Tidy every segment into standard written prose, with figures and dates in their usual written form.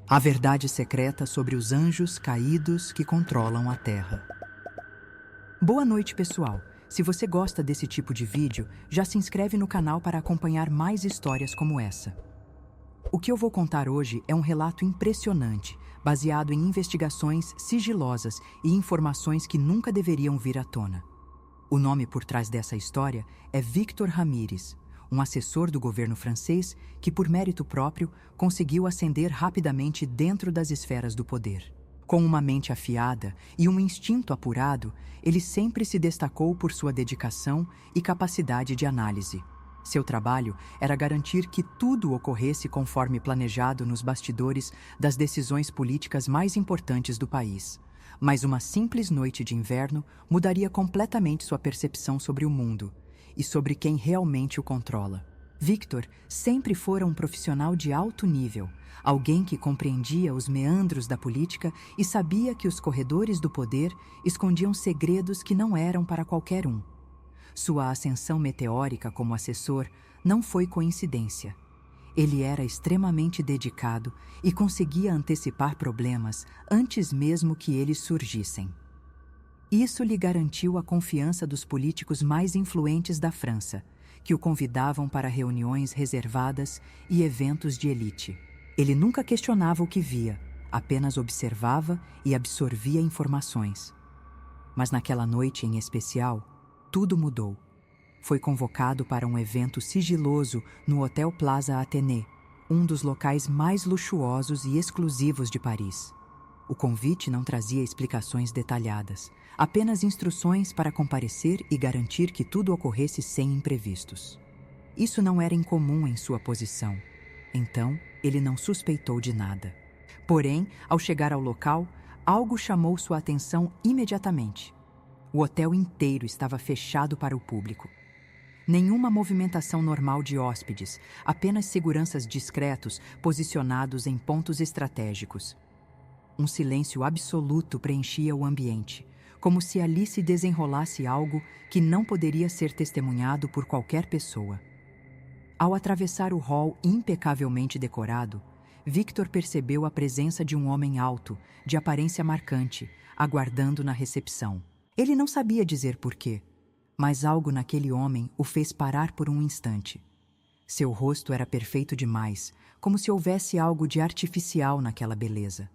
A verdade secreta sobre os anjos caídos que controlam a Terra. Boa noite, pessoal! Se você gosta desse tipo de vídeo, já se inscreve no canal para acompanhar mais histórias como essa. O que eu vou contar hoje é um relato impressionante, baseado em investigações sigilosas e informações que nunca deveriam vir à tona. O nome por trás dessa história é Victor Ramírez, um assessor do governo francês que, por mérito próprio, conseguiu ascender rapidamente dentro das esferas do poder. Com uma mente afiada e um instinto apurado, ele sempre se destacou por sua dedicação e capacidade de análise. Seu trabalho era garantir que tudo ocorresse conforme planejado nos bastidores das decisões políticas mais importantes do país. Mas uma simples noite de inverno mudaria completamente sua percepção sobre o mundo e sobre quem realmente o controla. Victor sempre fora um profissional de alto nível, alguém que compreendia os meandros da política e sabia que os corredores do poder escondiam segredos que não eram para qualquer um. Sua ascensão meteórica como assessor não foi coincidência. Ele era extremamente dedicado e conseguia antecipar problemas antes mesmo que eles surgissem. Isso lhe garantiu a confiança dos políticos mais influentes da França, que o convidavam para reuniões reservadas e eventos de elite. Ele nunca questionava o que via, apenas observava e absorvia informações. Mas naquela noite em especial, tudo mudou. Foi convocado para um evento sigiloso no Hotel Plaza Athénée, um dos locais mais luxuosos e exclusivos de Paris. O convite não trazia explicações detalhadas, apenas instruções para comparecer e garantir que tudo ocorresse sem imprevistos. Isso não era incomum em sua posição, então ele não suspeitou de nada. Porém, ao chegar ao local, algo chamou sua atenção imediatamente. O hotel inteiro estava fechado para o público. Nenhuma movimentação normal de hóspedes, apenas seguranças discretos posicionados em pontos estratégicos. Um silêncio absoluto preenchia o ambiente, como se ali se desenrolasse algo que não poderia ser testemunhado por qualquer pessoa. Ao atravessar o hall impecavelmente decorado, Victor percebeu a presença de um homem alto, de aparência marcante, aguardando na recepção. Ele não sabia dizer porquê, mas algo naquele homem o fez parar por um instante. Seu rosto era perfeito demais, como se houvesse algo de artificial naquela beleza.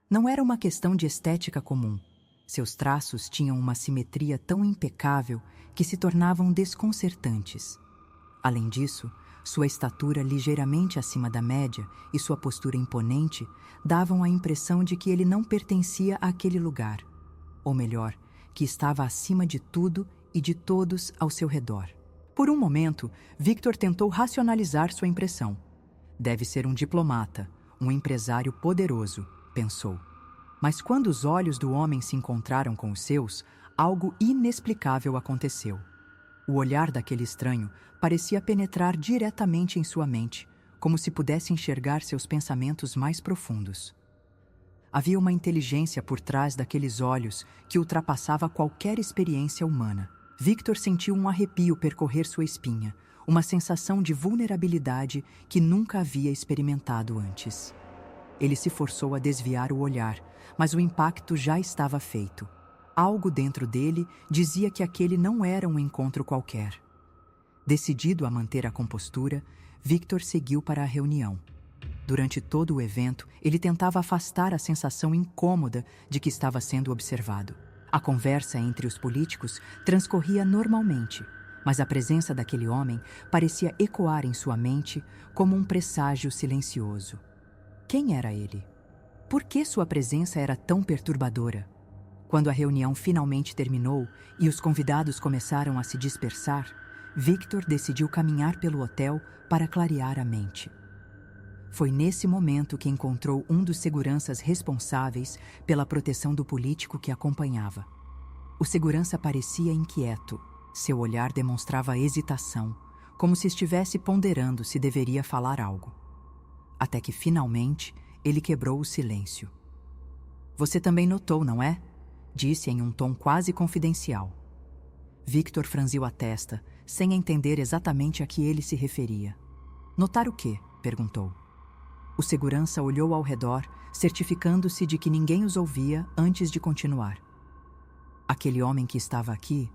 Não era uma questão de estética comum. Seus traços tinham uma simetria tão impecável que se tornavam desconcertantes. Além disso, sua estatura ligeiramente acima da média e sua postura imponente davam a impressão de que ele não pertencia àquele lugar. Ou melhor, que estava acima de tudo e de todos ao seu redor. Por um momento, Victor tentou racionalizar sua impressão. Deve ser um diplomata, um empresário poderoso, pensou. Mas quando os olhos do homem se encontraram com os seus, algo inexplicável aconteceu. O olhar daquele estranho parecia penetrar diretamente em sua mente, como se pudesse enxergar seus pensamentos mais profundos. Havia uma inteligência por trás daqueles olhos que ultrapassava qualquer experiência humana. Victor sentiu um arrepio percorrer sua espinha, uma sensação de vulnerabilidade que nunca havia experimentado antes. Ele se forçou a desviar o olhar, mas o impacto já estava feito. Algo dentro dele dizia que aquele não era um encontro qualquer. Decidido a manter a compostura, Victor seguiu para a reunião. Durante todo o evento, ele tentava afastar a sensação incômoda de que estava sendo observado. A conversa entre os políticos transcorria normalmente, mas a presença daquele homem parecia ecoar em sua mente como um presságio silencioso. Quem era ele? Por que sua presença era tão perturbadora? Quando a reunião finalmente terminou e os convidados começaram a se dispersar, Victor decidiu caminhar pelo hotel para clarear a mente. Foi nesse momento que encontrou um dos seguranças responsáveis pela proteção do político que acompanhava. O segurança parecia inquieto. Seu olhar demonstrava hesitação, como se estivesse ponderando se deveria falar algo. Até que, finalmente, ele quebrou o silêncio. "Você também notou, não é?" disse em um tom quase confidencial. Victor franziu a testa, sem entender exatamente a que ele se referia. "Notar o quê?" perguntou. O segurança olhou ao redor, certificando-se de que ninguém os ouvia antes de continuar. Aquele homem que estava aqui,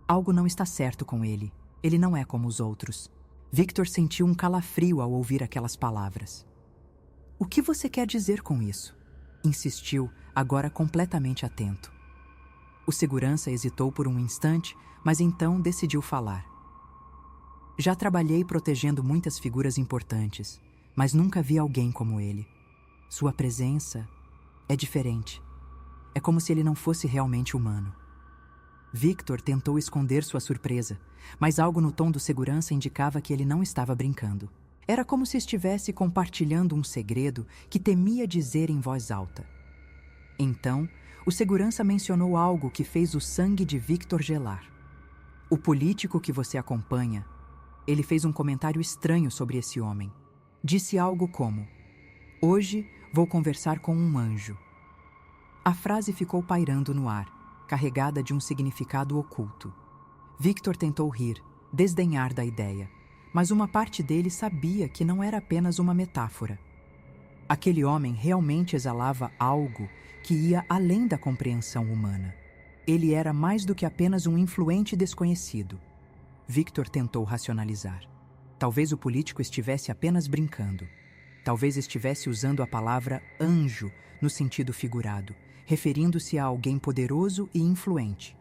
algo não está certo com ele. Ele não é como os outros. Victor sentiu um calafrio ao ouvir aquelas palavras. O que você quer dizer com isso? Insistiu, agora completamente atento. O segurança hesitou por um instante, mas então decidiu falar. Já trabalhei protegendo muitas figuras importantes, mas nunca vi alguém como ele. Sua presença é diferente. É como se ele não fosse realmente humano. Victor tentou esconder sua surpresa, mas algo no tom do segurança indicava que ele não estava brincando. Era como se estivesse compartilhando um segredo que temia dizer em voz alta. Então, o segurança mencionou algo que fez o sangue de Victor gelar. O político que você acompanha, ele fez um comentário estranho sobre esse homem. Disse algo como: "Hoje vou conversar com um anjo." A frase ficou pairando no ar, carregada de um significado oculto. Victor tentou rir, desdenhar da ideia, mas uma parte dele sabia que não era apenas uma metáfora. Aquele homem realmente exalava algo que ia além da compreensão humana. Ele era mais do que apenas um influente desconhecido. Victor tentou racionalizar. Talvez o político estivesse apenas brincando. Talvez estivesse usando a palavra anjo no sentido figurado, referindo-se a alguém poderoso e influente.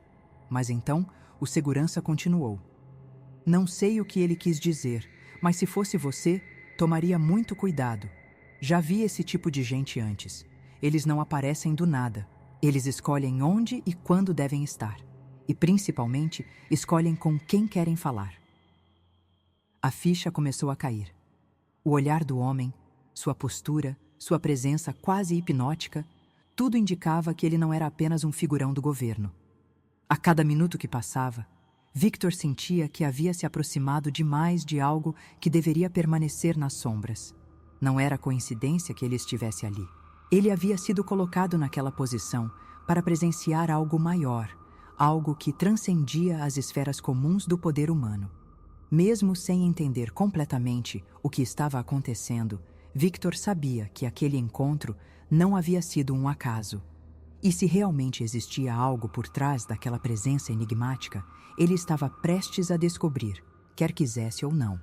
Mas então, o segurança continuou. Não sei o que ele quis dizer, mas se fosse você, tomaria muito cuidado. Já vi esse tipo de gente antes. Eles não aparecem do nada. Eles escolhem onde e quando devem estar. E, principalmente, escolhem com quem querem falar. A ficha começou a cair. O olhar do homem, sua postura, sua presença quase hipnótica, tudo indicava que ele não era apenas um figurão do governo. A cada minuto que passava, Victor sentia que havia se aproximado demais de algo que deveria permanecer nas sombras. Não era coincidência que ele estivesse ali. Ele havia sido colocado naquela posição para presenciar algo maior, algo que transcendia as esferas comuns do poder humano. Mesmo sem entender completamente o que estava acontecendo, Victor sabia que aquele encontro não havia sido um acaso. E se realmente existia algo por trás daquela presença enigmática, ele estava prestes a descobrir, quer quisesse ou não.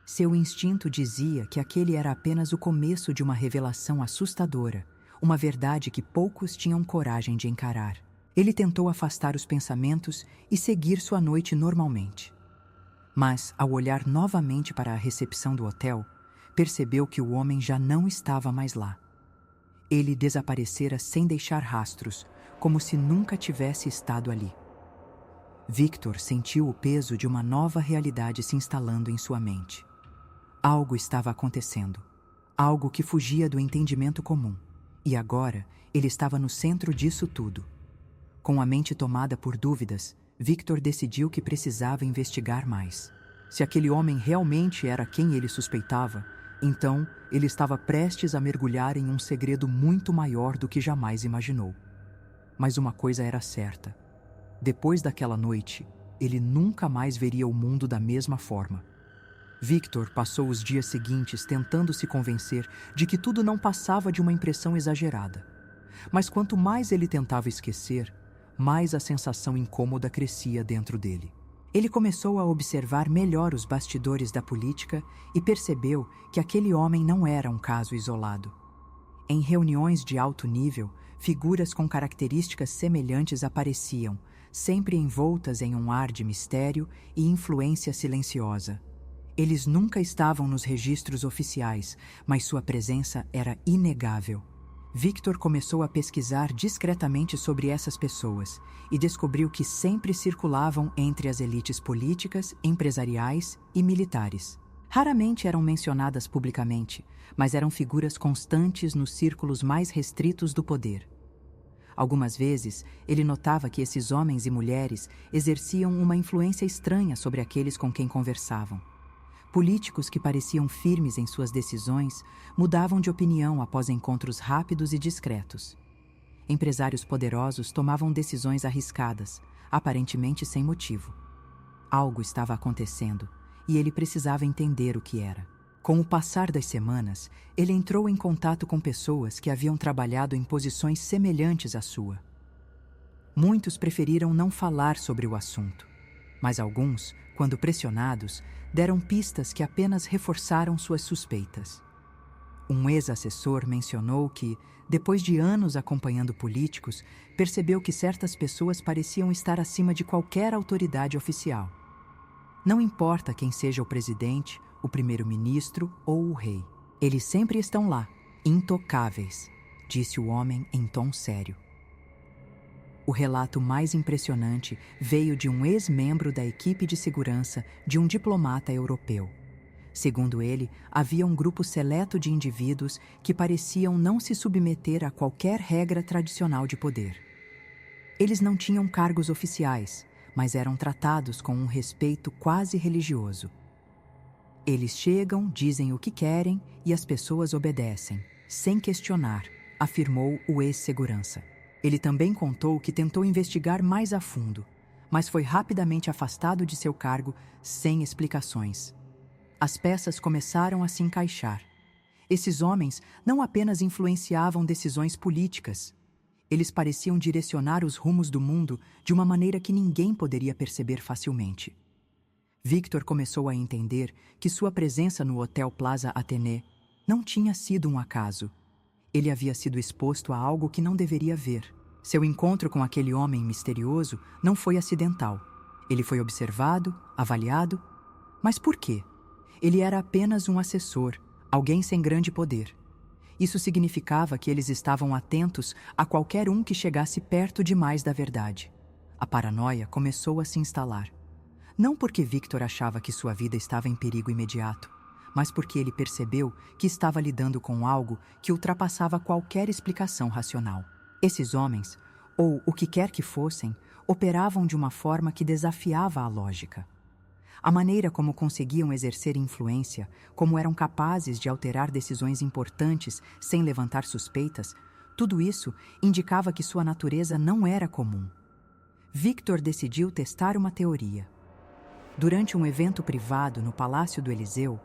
Seu instinto dizia que aquele era apenas o começo de uma revelação assustadora, uma verdade que poucos tinham coragem de encarar. Ele tentou afastar os pensamentos e seguir sua noite normalmente. Mas, ao olhar novamente para a recepção do hotel, percebeu que o homem já não estava mais lá. Ele desaparecera sem deixar rastros, como se nunca tivesse estado ali. Victor sentiu o peso de uma nova realidade se instalando em sua mente. Algo estava acontecendo, algo que fugia do entendimento comum, e agora ele estava no centro disso tudo. Com a mente tomada por dúvidas, Victor decidiu que precisava investigar mais. Se aquele homem realmente era quem ele suspeitava, então ele estava prestes a mergulhar em um segredo muito maior do que jamais imaginou. Mas uma coisa era certa. Depois daquela noite, ele nunca mais veria o mundo da mesma forma. Victor passou os dias seguintes tentando se convencer de que tudo não passava de uma impressão exagerada. Mas quanto mais ele tentava esquecer, mais a sensação incômoda crescia dentro dele. Ele começou a observar melhor os bastidores da política e percebeu que aquele homem não era um caso isolado. Em reuniões de alto nível, figuras com características semelhantes apareciam, sempre envoltas em um ar de mistério e influência silenciosa. Eles nunca estavam nos registros oficiais, mas sua presença era inegável. Victor começou a pesquisar discretamente sobre essas pessoas e descobriu que sempre circulavam entre as elites políticas, empresariais e militares. Raramente eram mencionadas publicamente, mas eram figuras constantes nos círculos mais restritos do poder. Algumas vezes, ele notava que esses homens e mulheres exerciam uma influência estranha sobre aqueles com quem conversavam. Políticos que pareciam firmes em suas decisões mudavam de opinião após encontros rápidos e discretos. Empresários poderosos tomavam decisões arriscadas, aparentemente sem motivo. Algo estava acontecendo e ele precisava entender o que era. Com o passar das semanas, ele entrou em contato com pessoas que haviam trabalhado em posições semelhantes à sua. Muitos preferiram não falar sobre o assunto, mas alguns, quando pressionados, deram pistas que apenas reforçaram suas suspeitas. Um ex-assessor mencionou que, depois de anos acompanhando políticos, percebeu que certas pessoas pareciam estar acima de qualquer autoridade oficial. Não importa quem seja o presidente, o primeiro-ministro ou o rei. Eles sempre estão lá, intocáveis, disse o homem em tom sério. O relato mais impressionante veio de um ex-membro da equipe de segurança de um diplomata europeu. Segundo ele, havia um grupo seleto de indivíduos que pareciam não se submeter a qualquer regra tradicional de poder. Eles não tinham cargos oficiais, mas eram tratados com um respeito quase religioso. Eles chegam, dizem o que querem e as pessoas obedecem, sem questionar, afirmou o ex-segurança. Ele também contou que tentou investigar mais a fundo, mas foi rapidamente afastado de seu cargo sem explicações. As peças começaram a se encaixar. Esses homens não apenas influenciavam decisões políticas. Eles pareciam direcionar os rumos do mundo de uma maneira que ninguém poderia perceber facilmente. Victor começou a entender que sua presença no Hotel Plaza Athénée não tinha sido um acaso. Ele havia sido exposto a algo que não deveria ver. Seu encontro com aquele homem misterioso não foi acidental. Ele foi observado, avaliado. Mas por quê? Ele era apenas um assessor, alguém sem grande poder. Isso significava que eles estavam atentos a qualquer um que chegasse perto demais da verdade. A paranoia começou a se instalar. Não porque Victor achava que sua vida estava em perigo imediato, mas porque ele percebeu que estava lidando com algo que ultrapassava qualquer explicação racional. Esses homens, ou o que quer que fossem, operavam de uma forma que desafiava a lógica. A maneira como conseguiam exercer influência, como eram capazes de alterar decisões importantes sem levantar suspeitas, tudo isso indicava que sua natureza não era comum. Victor decidiu testar uma teoria. Durante um evento privado no Palácio do Eliseu,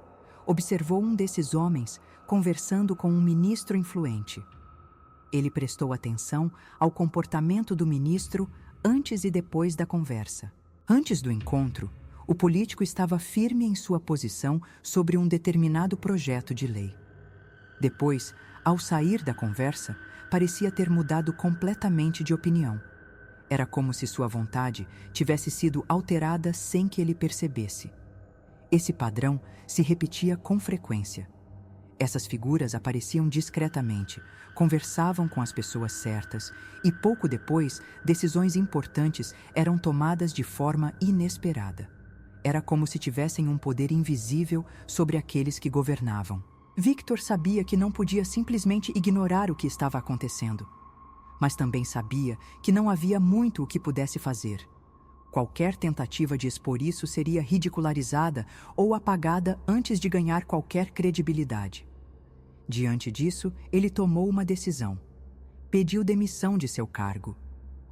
observou um desses homens conversando com um ministro influente. Ele prestou atenção ao comportamento do ministro antes e depois da conversa. Antes do encontro, o político estava firme em sua posição sobre um determinado projeto de lei. Depois, ao sair da conversa, parecia ter mudado completamente de opinião. Era como se sua vontade tivesse sido alterada sem que ele percebesse. Esse padrão se repetia com frequência. Essas figuras apareciam discretamente, conversavam com as pessoas certas e, pouco depois, decisões importantes eram tomadas de forma inesperada. Era como se tivessem um poder invisível sobre aqueles que governavam. Victor sabia que não podia simplesmente ignorar o que estava acontecendo, mas também sabia que não havia muito o que pudesse fazer. Qualquer tentativa de expor isso seria ridicularizada ou apagada antes de ganhar qualquer credibilidade. Diante disso, ele tomou uma decisão. Pediu demissão de seu cargo.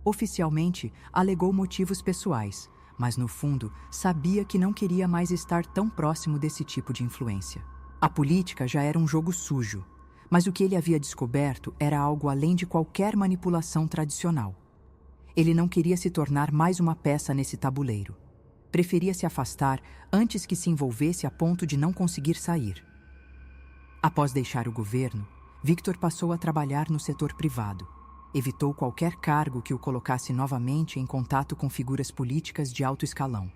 Oficialmente, alegou motivos pessoais, mas no fundo sabia que não queria mais estar tão próximo desse tipo de influência. A política já era um jogo sujo, mas o que ele havia descoberto era algo além de qualquer manipulação tradicional. Ele não queria se tornar mais uma peça nesse tabuleiro. Preferia se afastar antes que se envolvesse a ponto de não conseguir sair. Após deixar o governo, Victor passou a trabalhar no setor privado. Evitou qualquer cargo que o colocasse novamente em contato com figuras políticas de alto escalão.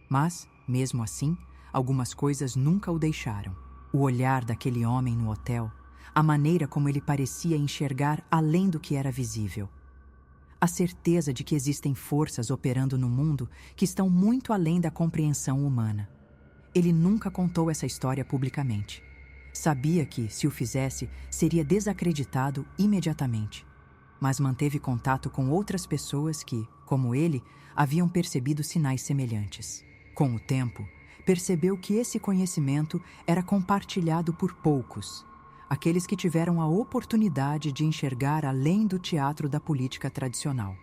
Mas, mesmo assim, algumas coisas nunca o deixaram. O olhar daquele homem no hotel, a maneira como ele parecia enxergar além do que era visível. A certeza de que existem forças operando no mundo que estão muito além da compreensão humana. Ele nunca contou essa história publicamente. Sabia que, se o fizesse, seria desacreditado imediatamente. Mas manteve contato com outras pessoas que, como ele, haviam percebido sinais semelhantes. Com o tempo, percebeu que esse conhecimento era compartilhado por poucos, aqueles que tiveram a oportunidade de enxergar além do teatro da política tradicional.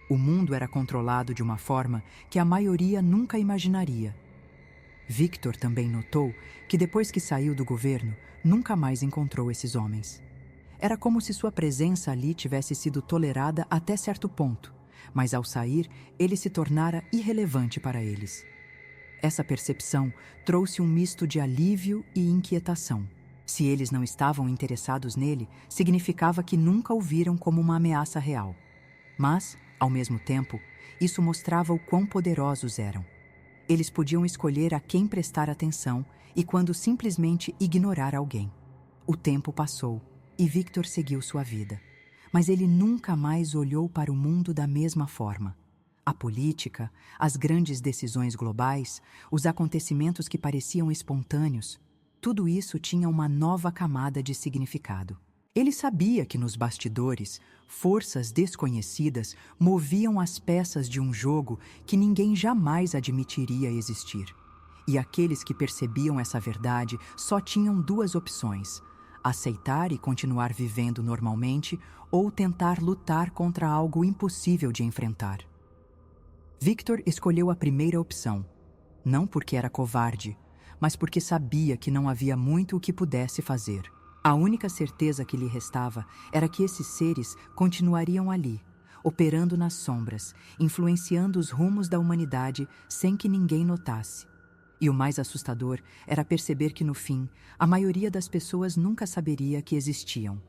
O mundo era controlado de uma forma que a maioria nunca imaginaria. Victor também notou que depois que saiu do governo, nunca mais encontrou esses homens. Era como se sua presença ali tivesse sido tolerada até certo ponto, mas ao sair, ele se tornara irrelevante para eles. Essa percepção trouxe um misto de alívio e inquietação. Se eles não estavam interessados nele, significava que nunca o viram como uma ameaça real. Mas, ao mesmo tempo, isso mostrava o quão poderosos eram. Eles podiam escolher a quem prestar atenção e quando simplesmente ignorar alguém. O tempo passou e Victor seguiu sua vida. Mas ele nunca mais olhou para o mundo da mesma forma. A política, as grandes decisões globais, os acontecimentos que pareciam espontâneos, tudo isso tinha uma nova camada de significado. Ele sabia que nos bastidores, forças desconhecidas moviam as peças de um jogo que ninguém jamais admitiria existir. E aqueles que percebiam essa verdade só tinham duas opções: aceitar e continuar vivendo normalmente ou tentar lutar contra algo impossível de enfrentar. Victor escolheu a primeira opção, não porque era covarde, mas porque sabia que não havia muito o que pudesse fazer. A única certeza que lhe restava era que esses seres continuariam ali, operando nas sombras, influenciando os rumos da humanidade sem que ninguém notasse. E o mais assustador era perceber que, no fim, a maioria das pessoas nunca saberia que existiam.